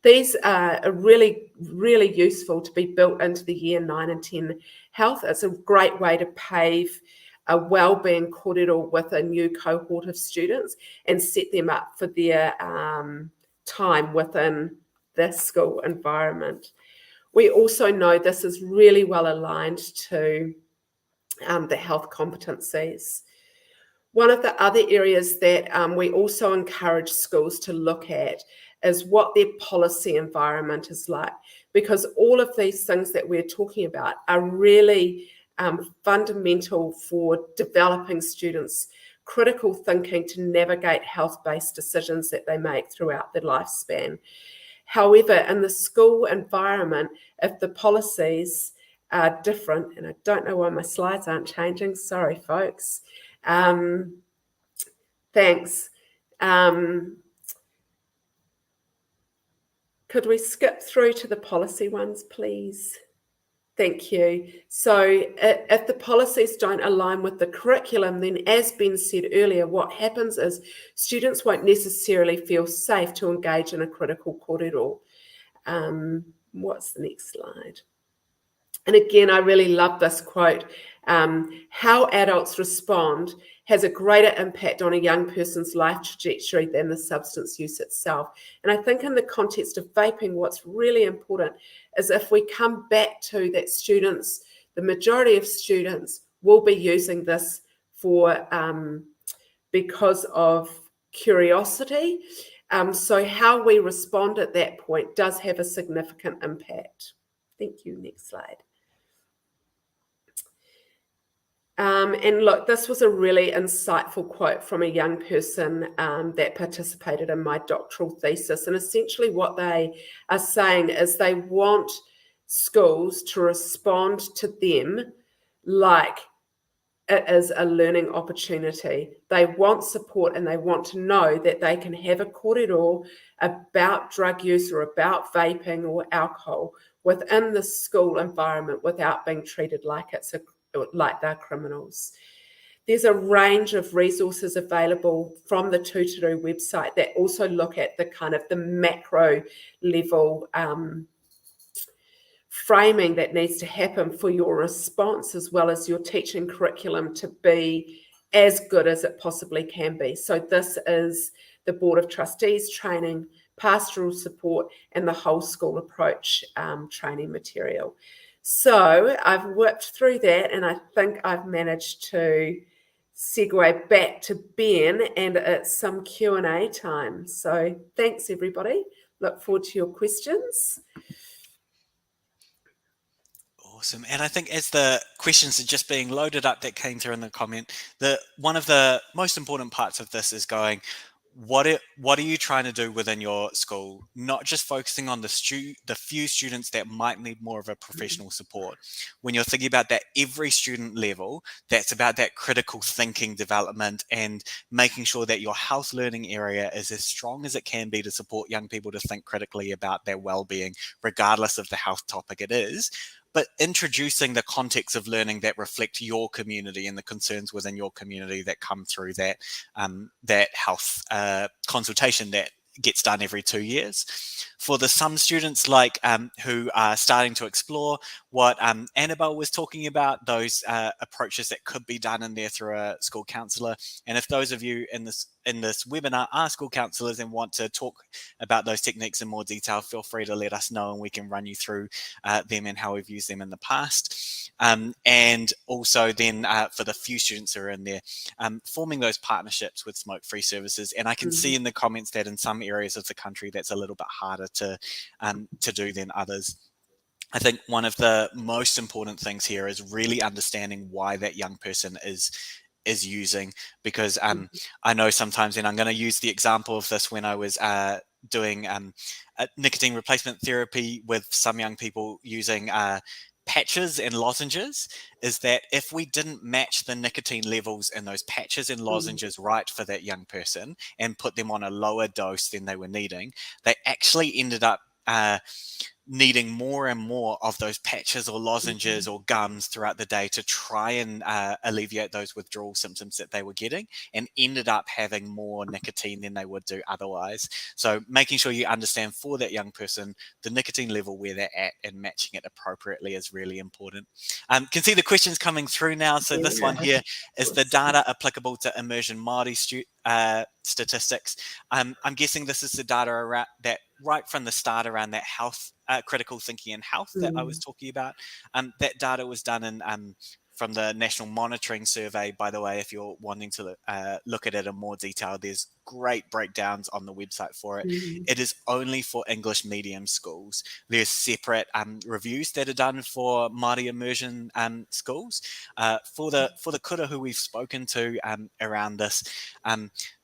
C: These are really, really useful to be built into the year 9 and 10 health. It's a great way to pave a wellbeing kōrero with a new cohort of students and set them up for their time within the school environment. We also know this is really well aligned to the health competencies. One of the other areas that we also encourage schools to look at is what their policy environment is like, because all of these things that we're talking about are really fundamental for developing students' critical thinking to navigate health-based decisions that they make throughout their lifespan. However, in the school environment, if the policies are different, and I don't know why my slides aren't changing, sorry folks, thanks. Could we skip through to the policy ones, please? Thank you. So if the policies don't align with the curriculum, then as Ben said earlier, what happens is students won't necessarily feel safe to engage in a critical kōrero. What's the next slide? And again, I really love this quote. How adults respond has a greater impact on a young person's life trajectory than the substance use itself. And I think in the context of vaping, what's really important is if we come back to that students, the majority of students will be using this for because of curiosity. So how we respond at that point does have a significant impact. Thank you. Next slide. And look, this was a really insightful quote from a young person that participated in my doctoral thesis. And essentially what they are saying is they want schools to respond to them like it is a learning opportunity. They want support and they want to know that they can have a kōrero about drug use or about vaping or alcohol within the school environment without being treated like they're criminals. There's a range of resources available from the Tūturu website that also look at the kind of the macro level framing that needs to happen for your response as well as your teaching curriculum to be as good as it possibly can be. So this is the Board of Trustees training, pastoral support, and the whole school approach training material. So I've worked through that and I think I've managed to segue back to Ben and it's some Q&A time. So thanks everybody. Look forward to your questions.
D: Awesome. And I think as the questions are just being loaded up that came through in the comment, one of the most important parts of this is going, what are you trying to do within your school? Not just focusing on the few students that might need more of a professional support. When you're thinking about that every student level, that's about that critical thinking development and making sure that your health learning area is as strong as it can be to support young people to think critically about their well-being, regardless of the health topic it is. But introducing the context of learning that reflect your community and the concerns within your community that come through that health consultation that gets done every 2 years. For the some students like who are starting to explore what Annabel was talking about, those approaches that could be done in there through a school counsellor. And if those of you in this webinar are school counsellors and want to talk about those techniques in more detail, feel free to let us know and we can run you through them and how we've used them in the past. And also then for the few students who are in there, forming those partnerships with smoke-free services. And I can see in the comments that in some areas of the country that's a little bit harder to do than others. I think one of the most important things here is really understanding why that young person is using, because I know sometimes, and I'm going to use the example of this when I was doing nicotine replacement therapy with some young people using patches and lozenges, is that if we didn't match the nicotine levels in those patches and lozenges right for that young person and put them on a lower dose than they were needing, they actually ended up needing more and more of those patches or lozenges or gums throughout the day to try and alleviate those withdrawal symptoms that they were getting, and ended up having more nicotine than they would do otherwise. So making sure you understand for that young person the nicotine level where they're at and matching it appropriately is really important. Can see the questions coming through now. So this one here is the data applicable to immersion Māori statistics. I'm guessing this is the data around that right from the start around that health, critical thinking and health that I was talking about. That data was done in from the National Monitoring Survey. By the way, if you're wanting to look at it in more detail, there's great breakdowns on the website for it. It is only for English medium schools. There's separate reviews that are done for Māori immersion schools. For the kura who we've spoken to around this,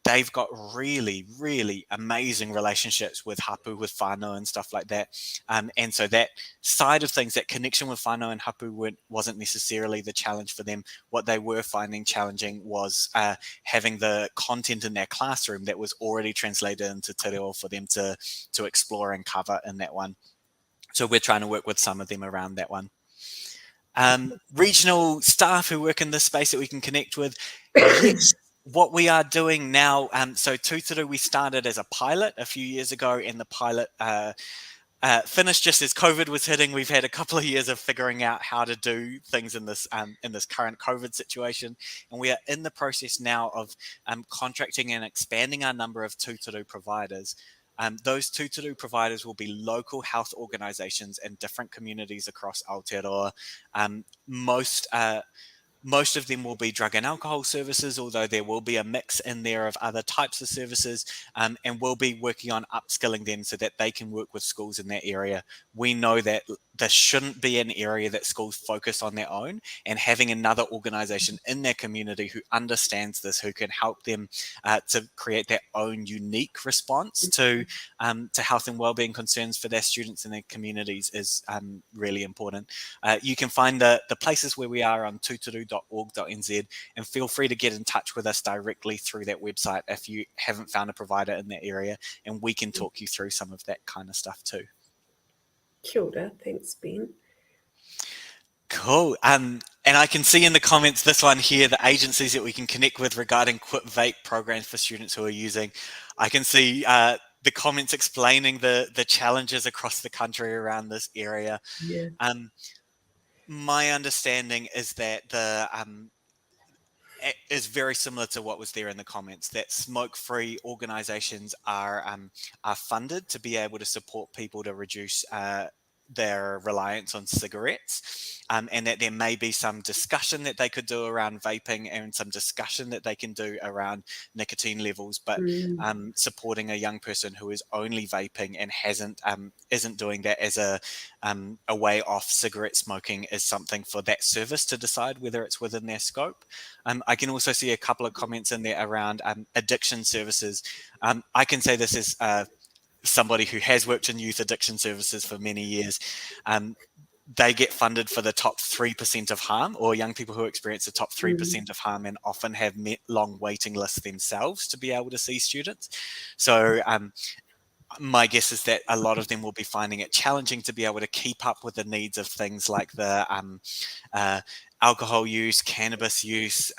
D: they've got really, really amazing relationships with hapu, with whānau and stuff like that. And so that side of things, that connection with whānau and hapu wasn't necessarily the challenge for them. What they were finding challenging was having the content in their classroom that was already translated into te reo for them to explore and cover in that one. So we're trying to work with some of them around that one. Regional staff who work in this space that we can connect with. Yes. What we are doing now, so Tūturu, we started as a pilot a few years ago, and the pilot finished just as COVID was hitting. We've had a couple of years of figuring out how to do things in this current COVID situation, and we are in the process now of contracting and expanding our number of Tūturu providers. Those Tūturu providers will be local health organisations in different communities across Aotearoa. Most of them will be drug and alcohol services, although there will be a mix in there of other types of services, and we'll be working on upskilling them so that they can work with schools in that area. We know that this shouldn't be an area that schools focus on their own, and having another organisation in their community who understands this, who can help them to create their own unique response to health and wellbeing concerns for their students and their communities is really important. You can find the places where we are on tuturu.org.nz, and feel free to get in touch with us directly through that website if you haven't found a provider in that area, and we can talk you through some of that kind of stuff too.
C: Kia ora, thanks, Ben.
D: Cool. And I can see in the comments this one here, the agencies that we can connect with regarding quit vape programs for students who are using. I can see the comments explaining the challenges across the country around this area.
C: Yeah.
D: My understanding is that is very similar to what was there in the comments, that smoke-free organisations are funded to be able to support people to reduce their reliance on cigarettes, and that there may be some discussion that they could do around vaping and some discussion that they can do around nicotine levels, but supporting a young person who is only vaping and isn't doing that as a way off cigarette smoking is something for that service to decide whether it's within their scope. I can also see a couple of comments in there around addiction services. I can say this is somebody who has worked in youth addiction services for many years. They get funded for the top 3% of harm, or young people who experience the top 3% of harm, and often have long waiting lists themselves to be able to see students. So my guess is that a lot of them will be finding it challenging to be able to keep up with the needs of things like the alcohol use, cannabis use,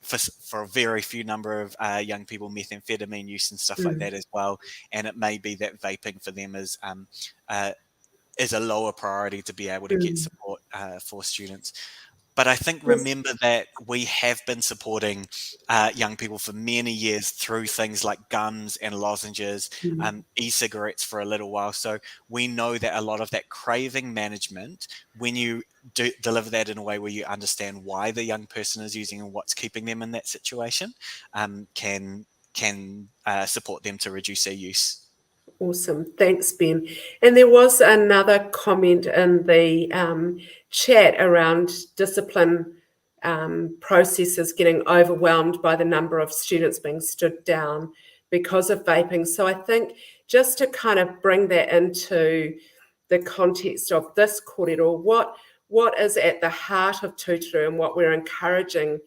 D: for a very few number of young people, methamphetamine use and stuff like that as well. And it may be that vaping for them is a lower priority to be able to get support for students. But I think remember that we have been supporting young people for many years through things like gums and lozenges, e-cigarettes for a little while. So we know that a lot of that craving management, when you deliver that in a way where you understand why the young person is using and what's keeping them in that situation, can support them to reduce their use.
C: Awesome. Thanks, Ben. And there was another comment in the chat around discipline processes getting overwhelmed by the number of students being stood down because of vaping. So I think just to kind of bring that into the context of this kōrero, what is at the heart of Tūturu and what we're encouraging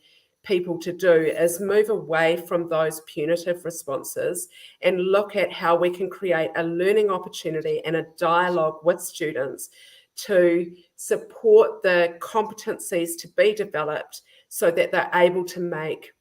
C: people to do is move away from those punitive responses and look at how we can create a learning opportunity and a dialogue with students to support the competencies to be developed so that they're able to make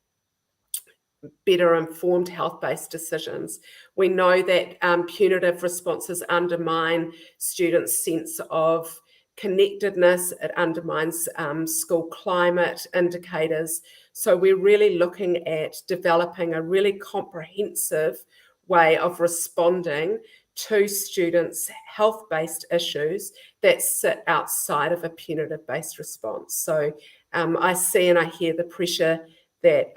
C: better informed health-based decisions. We know that punitive responses undermine students' sense of connectedness. It undermines school climate indicators. So we're really looking at developing a really comprehensive way of responding to students' health-based issues that sit outside of a punitive-based response. So I see and I hear the pressure that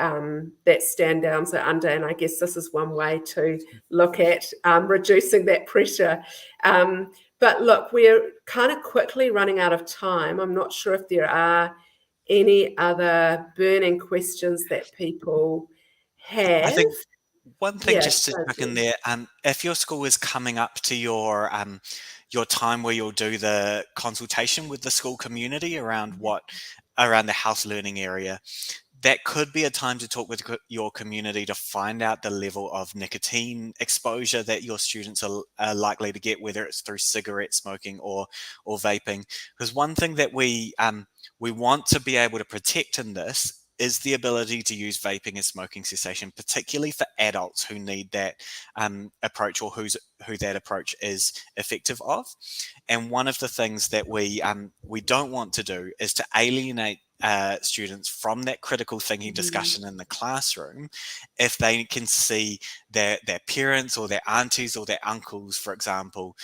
C: stand downs are under, and I guess this is one way to look at reducing that pressure. But look, we're kind of quickly running out of time. I'm not sure if there are any other burning questions that people have.
D: I think one thing just to chuck in there, if your school is coming up to your time where you'll do the consultation with the school community around the house learning area, that could be a time to talk with your community to find out the level of nicotine exposure that your students are likely to get, whether it's through cigarette smoking or vaping. Because one thing that we want to be able to protect in this is the ability to use vaping as smoking cessation, particularly for adults who need that approach, or who that approach is effective of. And one of the things that we don't want to do is to alienate students from that critical thinking discussion in the classroom if they can see their parents or their aunties or their uncles, for example,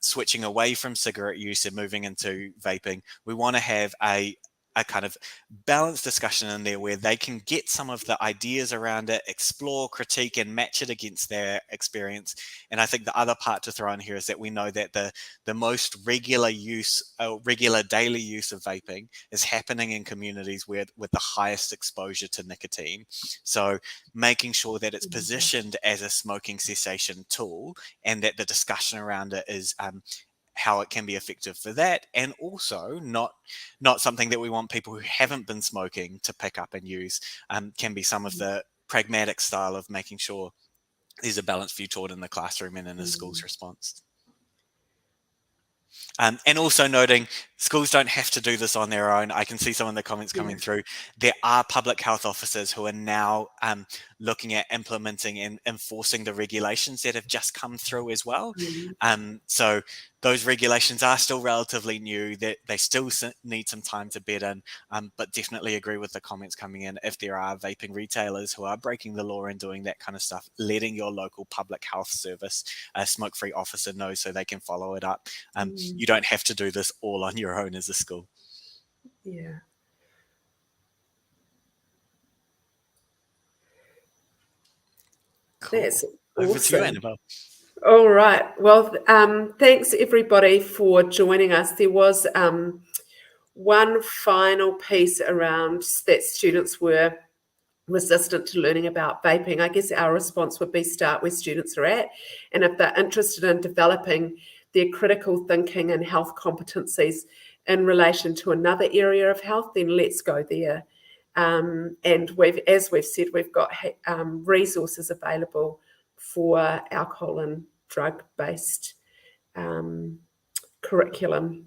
D: switching away from cigarette use and moving into vaping. We want to have a kind of balanced discussion in there where they can get some of the ideas around it, explore, critique, and match it against their experience. And I think the other part to throw in here is that we know that the most regular daily use of vaping is happening in communities with the highest exposure to nicotine. So making sure that it's positioned as a smoking cessation tool, and that the discussion around it is how it can be effective for that, and also not something that we want people who haven't been smoking to pick up and use. Can be some of the pragmatic style of making sure there's a balanced view taught in the classroom and in a school's response. And also noting schools don't have to do this on their own. I can see some of the comments coming through. There are public health officers who are now looking at implementing and enforcing the regulations that have just come through as well. So those regulations are still relatively new. They still need some time to bed in, but definitely agree with the comments coming in. If there are vaping retailers who are breaking the law and doing that kind of stuff, letting your local public health service, smoke-free officer know so they can follow it up. You don't have to do this all on your own as a school.
C: Yeah.
D: Cool.
C: That's
D: Over to you,
C: awesome.
D: Annabel.
C: All right. Well, thanks everybody for joining us. There was one final piece around that students were resistant to learning about vaping. I guess our response would be start where students are at. And if they're interested in developing their critical thinking and health competencies in relation to another area of health, then let's go there. And as we've said, we've got resources available for alcohol and drug-based curriculum.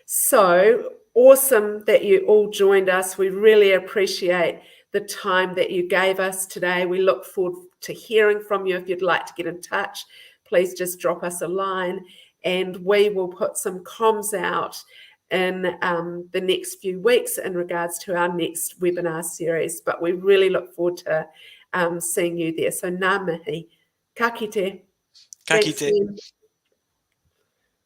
C: So awesome that you all joined us. We really appreciate the time that you gave us today. We look forward to hearing from you. If you'd like to get in touch, please just drop us a line, and we will put some comms out in the next few weeks in regards to our next webinar series. But we really look forward to seeing you there. So ngā mihi. Ka kite.
D: Ka kite.